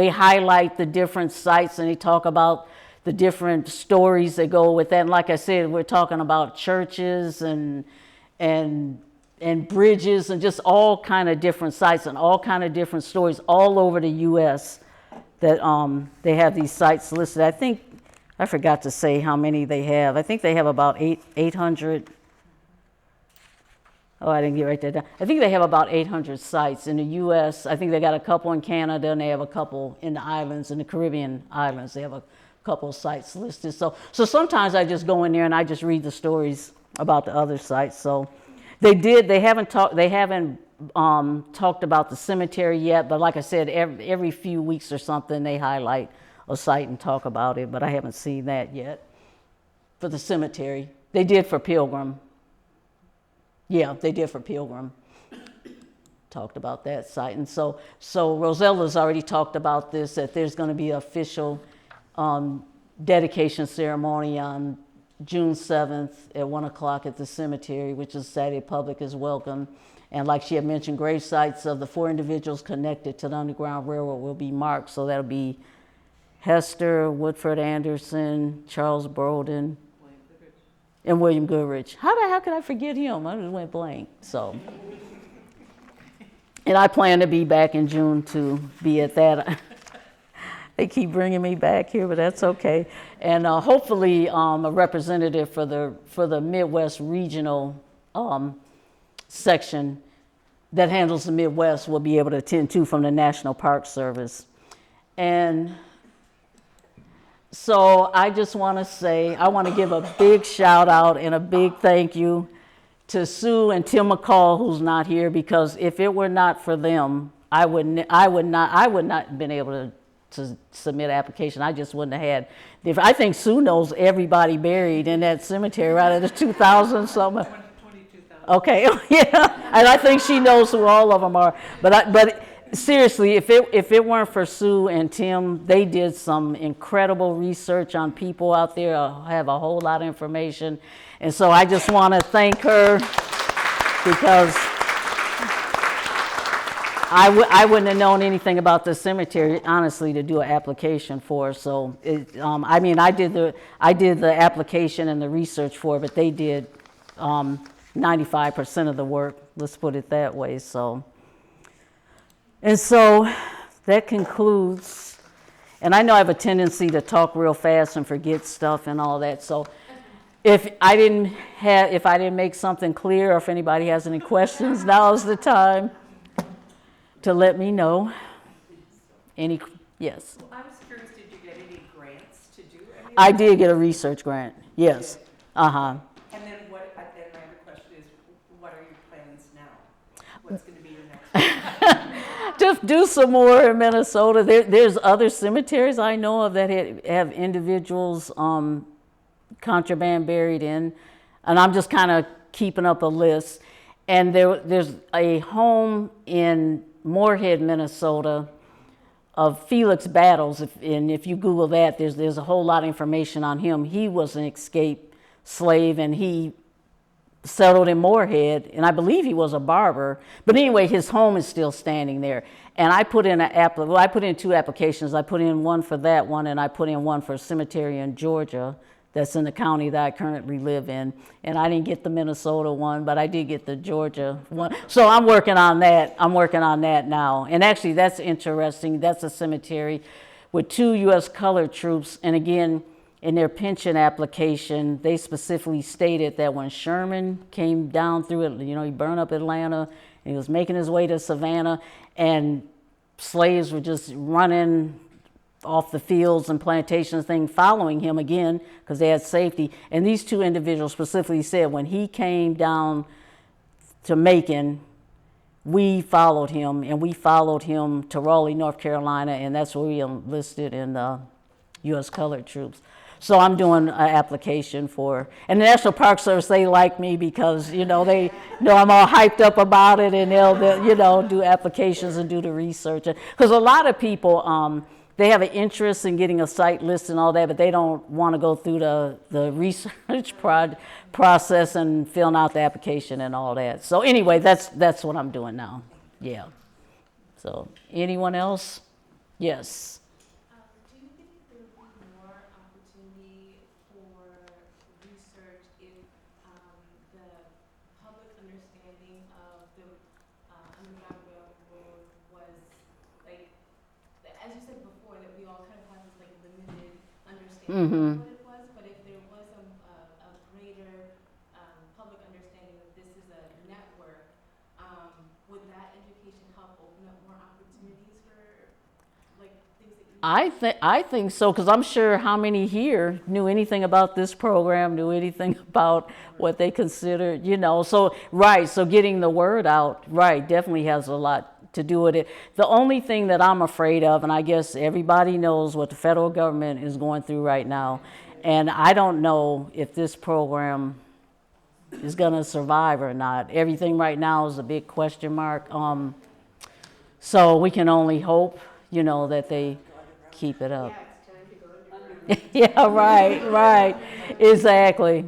highlight the different sites, and they talk about the different stories that go with that. And like I said, we're talking about churches and bridges and just all kind of different sites and all kind of different stories all over the U.S. that they have these sites listed. I forgot to say how many they have. I think they have about 800. Oh, I didn't get right there down. I think they have about 800 sites in the U.S. I think they got a couple in Canada, and they have a couple in the islands, in the Caribbean islands. They have a couple of sites listed. So sometimes I just go in there and I just read the stories about the other sites. So they haven't talked about the cemetery yet, but like I said, every few weeks or something they highlight a site and talk about it, but I haven't seen that yet for the cemetery. They did for Pilgrim. Yeah, they did for Pilgrim. Talked about that site. And so Rosella's already talked about this, that there's going to be an official dedication ceremony on June 7th at 1 o'clock at the cemetery, which is Saturday. Public is welcome. And like she had mentioned, grave sites of the 4 individuals connected to the Underground Railroad will be marked. So that'll be Hester, Woodford Anderson, Charles Broden, and William Goodrich. How the hell could I forget him? I just went blank. So, and I plan to be back in June to be at that. They keep bringing me back here, but that's okay. And hopefully a representative for the Midwest regional section that handles the Midwest will be able to attend too from the National Park Service. And so I just want to say, I want to give a big shout out and a big thank you to Sue and Tim McCall, who's not here, because if it were not for them, I would not have been able to submit an application. I just wouldn't have had. I think Sue knows everybody buried in that cemetery, right at the 2,000 something. 22,000. Okay, yeah, and I think she knows who all of them are. But seriously, if it weren't for Sue and Tim, they did some incredible research on people out there. Have a whole lot of information, and so I just want to thank her because I wouldn't have known anything about the cemetery, honestly, to do an application for. So, I mean, I did the application and the research for it, but they did 95% of the work. Let's put it that way. So, and so that concludes. And I know I have a tendency to talk real fast and forget stuff and all that. So, if I didn't make something clear, or if anybody has any questions, now's the time to let me know. Yes. Well, I was curious, did you get any grants to do any of I that? did get a research grant, yes. Uh-huh. And then my other question is, what are your plans now? What's going to be your next one? Just do some more in Minnesota. There's other cemeteries I know of that have individuals contraband buried in, and I'm just kind of keeping up a list. And there's a home in Moorhead, Minnesota, of Felix Battles. If you Google that, there's a whole lot of information on him. He was an escaped slave, and he settled in Moorhead, and I believe he was a barber. But anyway, his home is still standing there. And I put in I put in 2 applications. I put in one for that one, and I put in one for a cemetery in Georgia that's in the county that I currently live in. And I didn't get the Minnesota one, but I did get the Georgia one. So I'm working on that. I'm working on that now. And actually, that's interesting. That's a cemetery with 2 U.S. colored troops. And again, in their pension application, they specifically stated that when Sherman came down through it, he burned up Atlanta, and he was making his way to Savannah, and slaves were just running off the fields and plantations thing, following him again because they had safety. And these 2 individuals specifically said when he came down to Macon, we followed him, and we followed him to Raleigh, North Carolina, and that's where we enlisted in U.S. colored troops. So I'm doing an application for, and the National Park Service, they like me because, they know I'm all hyped up about it, and they'll do applications and do the research. Because a lot of people, they have an interest in getting a site list and all that, but they don't want to go through the research process and filling out the application and all that. So anyway, that's what I'm doing now. Yeah. So anyone else? Yes. Do you think there would be more opportunity for research if the public understanding of the Underground Railroad was like, as you said before, that we all kind of have this like limited understanding of what it was, but if there was a greater public understanding that this is a network, would that education help open up more opportunities for like things that you I think so, because I'm sure how many here knew anything about this program, knew anything about what they considered, So, right, so getting the word out, right, definitely has a lot to do with it. The only thing that I'm afraid of, and I guess everybody knows what the federal government is going through right now, and I don't know if this program is going to survive or not. Everything right now is a big question mark. So we can only hope, that they keep it up. Yeah, right. Exactly.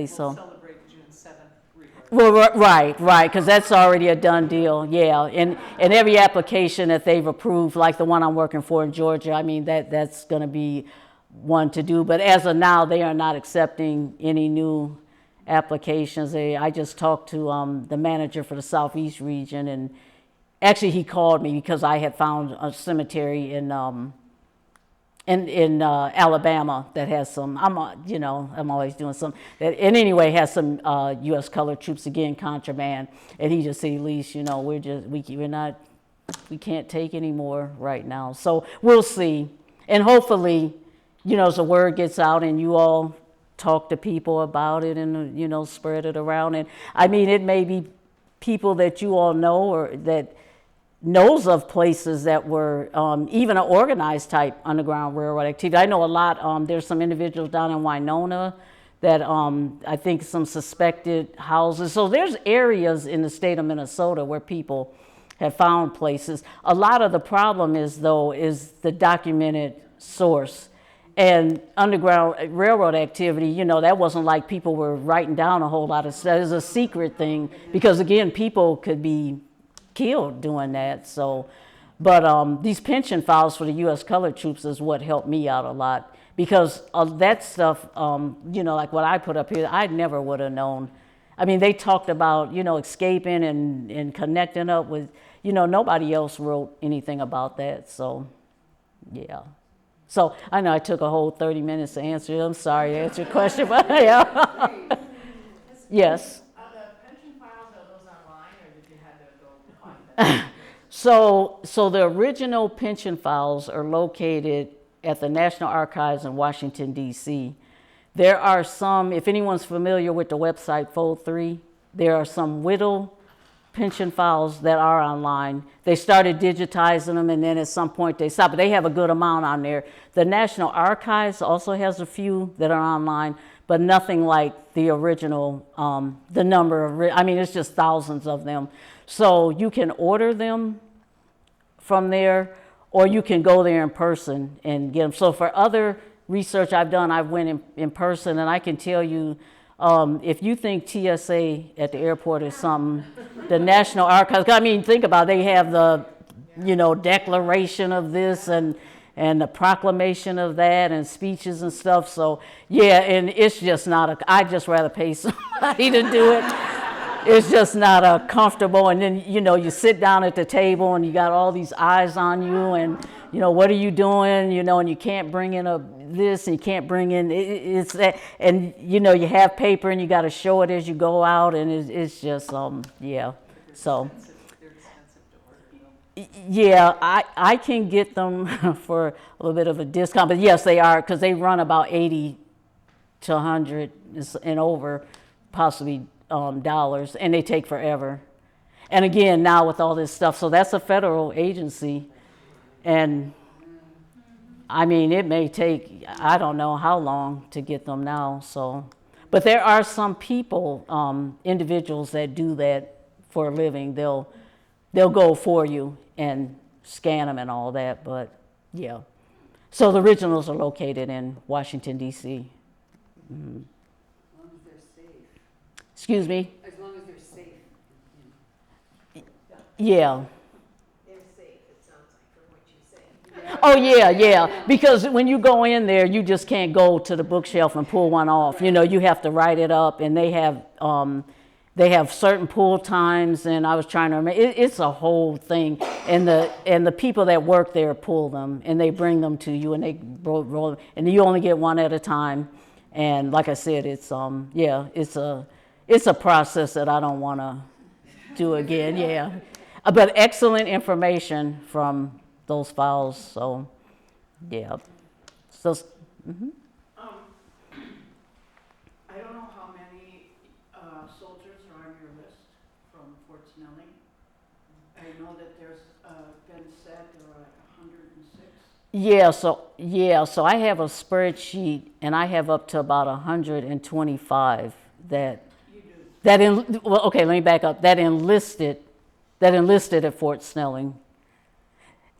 So. Celebrate June 7th. Well, right, because that's already a done deal, yeah. And every application that they've approved, like the one I'm working for in Georgia, I mean, that's going to be one to do. But as of now, they are not accepting any new applications. I just talked to the manager for the Southeast region, and actually he called me because I had found a cemetery in Alabama that has some, I'm always doing some, and anyway, has some U.S. colored troops, again, contraband. And he just said, Elyse, we can't take any more right now. So we'll see. And hopefully, as the word gets out and you all talk to people about it and, spread it around. And I mean, it may be people that you all know or that knows of places that were even an organized type Underground Railroad activity. I know a lot, there's some individuals down in Winona that I think some suspected houses. So there's areas in the state of Minnesota where people have found places. A lot of the problem is the documented source. And Underground Railroad activity, that wasn't like people were writing down a whole lot of stuff. It was a secret thing because, again, people could be killed doing that. So, but these pension files for the U.S. colored troops is what helped me out a lot, because that stuff, like what I put up here, I never would have known. I mean, they talked about, escaping and connecting up with, nobody else wrote anything about that. So, yeah. So I know I took a whole 30 minutes to answer it. I'm sorry to answer your question, but yeah. Yes. So the original pension files are located at the National Archives in Washington, D.C. There are some, if anyone's familiar with the website Fold 3, there are some Whittle pension files that are online. They started digitizing them, and then at some point they stopped, but they have a good amount on there. The National Archives also has a few that are online, but nothing like the original, the number of, I mean, it's just thousands of them. So you can order them from there, or you can go there in person and get them. So for other research I've done, I went in person, and I can tell you, if you think TSA at the airport is something, the National Archives, I mean, think about it, they have the, declaration of this and the proclamation of that and speeches and stuff. So yeah, and it's just not I'd just rather pay somebody to do it. It's just not comfortable. And then, you sit down at the table and you got all these eyes on you and, what are you doing? And you can't bring in this and you can't bring in, it's that. And, you have paper and you got to show it as you go out. And it's just, yeah. So, They're expensive to order. yeah, I can get them for a little bit of a discount. But yes, they are, because they run about 80 to 100 and over, possibly dollars, and they take forever. And again, now with all this stuff, so that's a federal agency, and I mean, it may take, I don't know how long to get them now, so. But there are some people, individuals that do that for a living. They'll go for you and scan them and all that, but yeah. So the originals are located in Washington, D.C. As long as they're safe. Excuse me? As long as they're safe. Yeah. They're safe, it sounds like, from what you're saying. Oh, yeah. Because when you go in there, you just can't go to the bookshelf and pull one off. You know, you have to write it up, and they have certain pull times. And I was trying to remember, it's a whole thing. And the people that work there pull them, and they bring them to you, and they roll them, and you only get one at a time. And like I said, it's a process that I don't want to do again. Yeah, but excellent information from those files. So, yeah. So, I don't know how many soldiers are on your list from Fort Snelling. I know that there's been said there are like 106. so I have a spreadsheet, and I have up to about 125 that You do. well, okay, let me back up. That enlisted at Fort Snelling.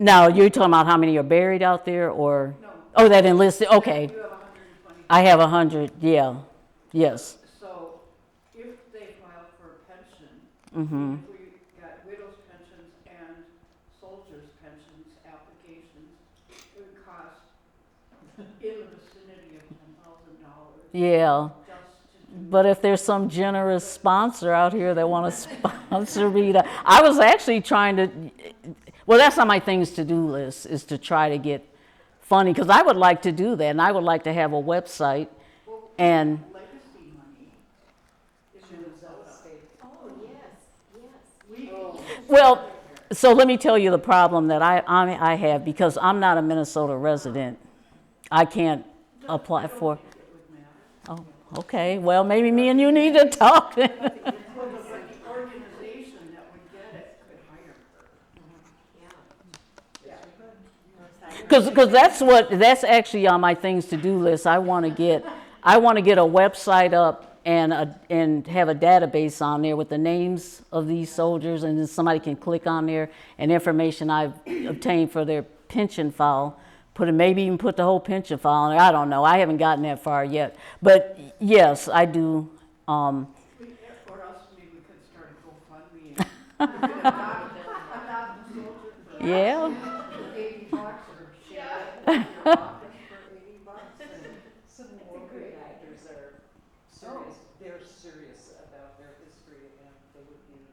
Now, you're talking about how many are buried out there, or? No. Oh, that enlisted, okay. You have 120. I have 100, yeah, yes. So if they file for a pension, Mm-hmm. if we got widows' pensions and soldiers' pensions applications, it would cost in the vicinity of $10,000 Yeah, just to do. but if there's some generous sponsor out here that want to sponsor me, I was actually trying to, well, that's on my things to do list, is to try to get funding, because I would like to do that, and I would like to have a website, and, Legacy money is Minnesota. Oh, yes. well, so let me tell you the problem that I have, because I'm not a Minnesota resident. I can't apply for, It would matter. oh, okay, well, maybe me and you need to talk. Well, the organization that would get it could hire her. Because that's actually on my things to do list. I want to get a website up and have a database on there with the names of these soldiers, and then somebody can click on there and information I've obtained for their pension file. Maybe even put the whole pension file on there. I don't know. I haven't gotten that far yet. But yes, I do. Or else maybe we could start a GoFundMe and we could adopt the soldier for Yeah. $80 or share it in your office for $80. Some war great actors are serious, they're serious about their history, and they would be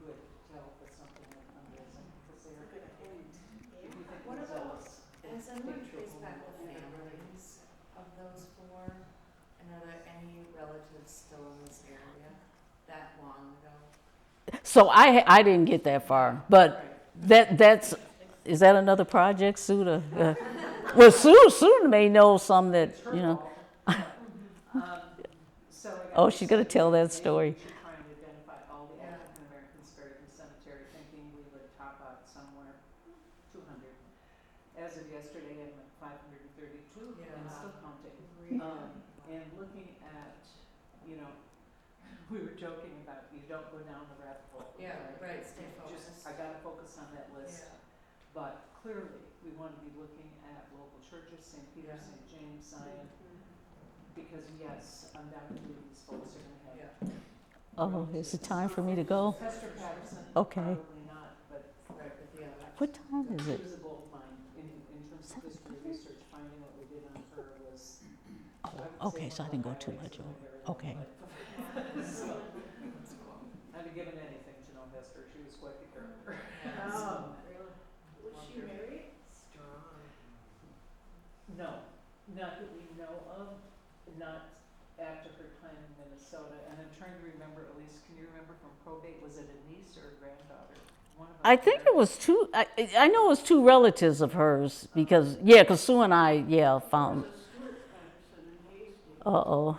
good to help with something like fundraising, because they're good at it. What about, has anyone traced back the families of those four? And are there any relatives still in this area that long ago? So I didn't get that far, but is that another project, Sue? Well, Sue may know some that, you know. Oh, she's gonna tell that story. She's trying to identify all the African Americans buried in the cemetery, thinking we would top out somewhere 200. As of yesterday, I'm at 532 and still counting. And looking at, you know, we were joking about you don't go down the rabbit hole. Right, stay Just, I gotta focus on that list. But clearly, we want to be looking at local churches, St. Peter, St. James, Zion, because yes, undoubtedly these folks are gonna have. Oh, is it time for me to go? Hester Patterson, Okay. probably not, but What time is she it? was a gold mine in terms of history research. Finding what we did on her was. Oh, okay, so I didn't go too much over. Okay. So, I'd have given anything to know Hester. She was quite the character. Was she married? No, not that we know of, not after her time in Minnesota. And I'm trying to remember, Elyse, can you remember from probate, was it a niece or a granddaughter? One of I our think it was two. I know it was two relatives of hers because Sue and I found. There's a Stuart Patterson in Hastings. Uh-oh.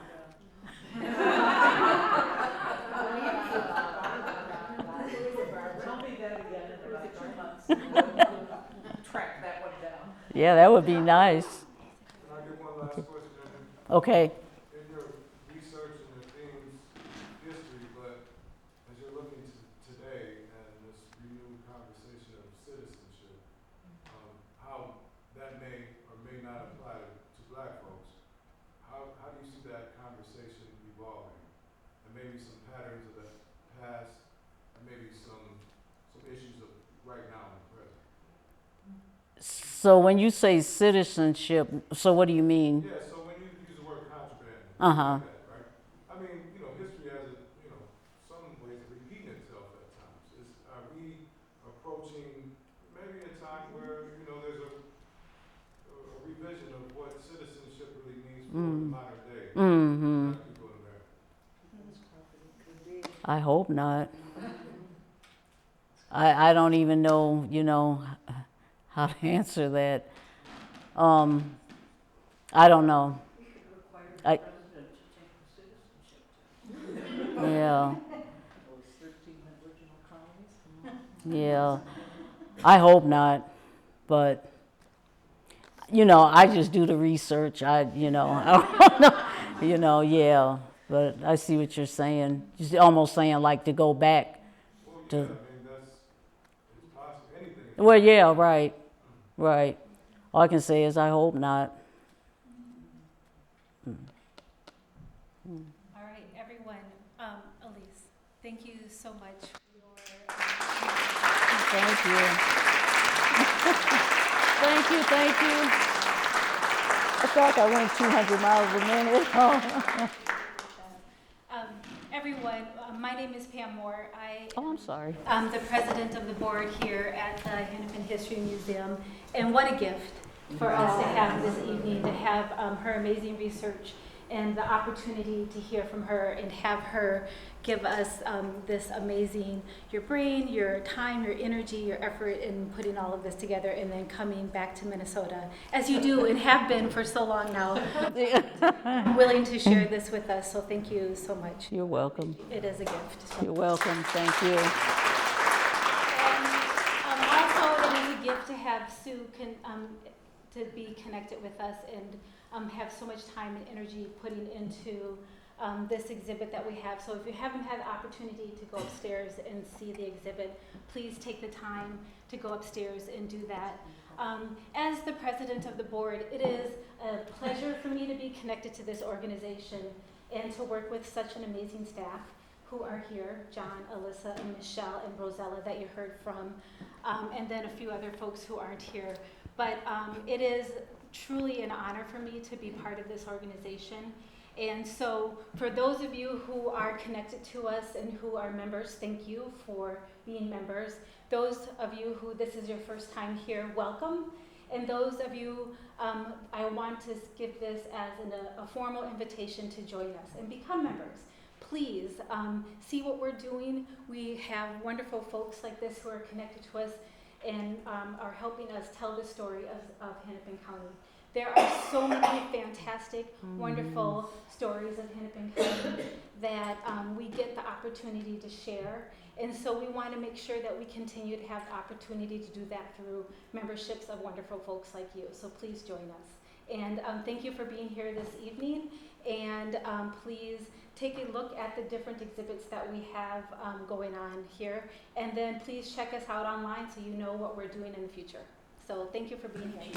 Tell me that again in about 2 months. Track that one down. Yeah, that would be nice. Can I get one last question? Okay. In your research and your themes, history, but as you're looking to today and this renewed conversation of citizenship, how that may or may not apply to black folks, how do you see that conversation evolving? And maybe some patterns of the past, and maybe some issues of right now and present. So when you say citizenship, so what do you mean? Yeah, so when you use the word contraband, Uh-huh. like that, right? I mean, history has some ways of repeating itself at times. Are we approaching maybe a time where, there's a revision of what citizenship really means for the modern day? Mm-hmm. Black people in America. Could be. I hope not. I don't even know, how to answer that. I don't know. We could require the I- president to take the citizenship test. Yeah, Those 13 original colonies. yeah. I hope not, but I just do the research. I don't know, yeah. But I see what you're saying. Just almost saying like to go back Well, yeah, to. I mean, it's possible, anything. Well, yeah, right, right. All I can say is I hope not. All right, everyone. Elyse, thank you so much for your. Thank you. Thank you. I felt like I went 200 miles a minute. Everyone, my name is Pam Moore. Oh, I'm sorry. I'm the president of the board here at the Hennepin History Museum, and what a gift for us to have this evening, to have her amazing research and the opportunity to hear from her and have her give us this amazing, your brain, your time, your energy, your effort in putting all of this together and then coming back to Minnesota, as you do and have been for so long now, willing to share this with us. So thank you so much. You're welcome. It is a gift. So. You're welcome. Thank you. And also, it is a gift to have Sue to be connected with us and have so much time and energy putting into this exhibit that we have. So if you haven't had the opportunity to go upstairs and see the exhibit, please take the time to go upstairs and do that. As the president of the board, it is a pleasure for me to be connected to this organization and to work with such an amazing staff who are here, John, Alyssa, and Michelle, and Rosella that you heard from, and then a few other folks who aren't here. But it is truly an honor for me to be part of this organization. And so for those of you who are connected to us and who are members, thank you for being members. Those of you who this is your first time here, welcome. And those of you, I want to give this as a formal invitation to join us and become members. Please see what we're doing. We have wonderful folks like this who are connected to us and are helping us tell the story of Hennepin County. There are so many fantastic, wonderful stories of Hennepin County that we get the opportunity to share. And so we want to make sure that we continue to have the opportunity to do that through memberships of wonderful folks like you. So please join us. And thank you for being here this evening. And please take a look at the different exhibits that we have going on here. And then please check us out online so you know what we're doing in the future. So thank you for being here.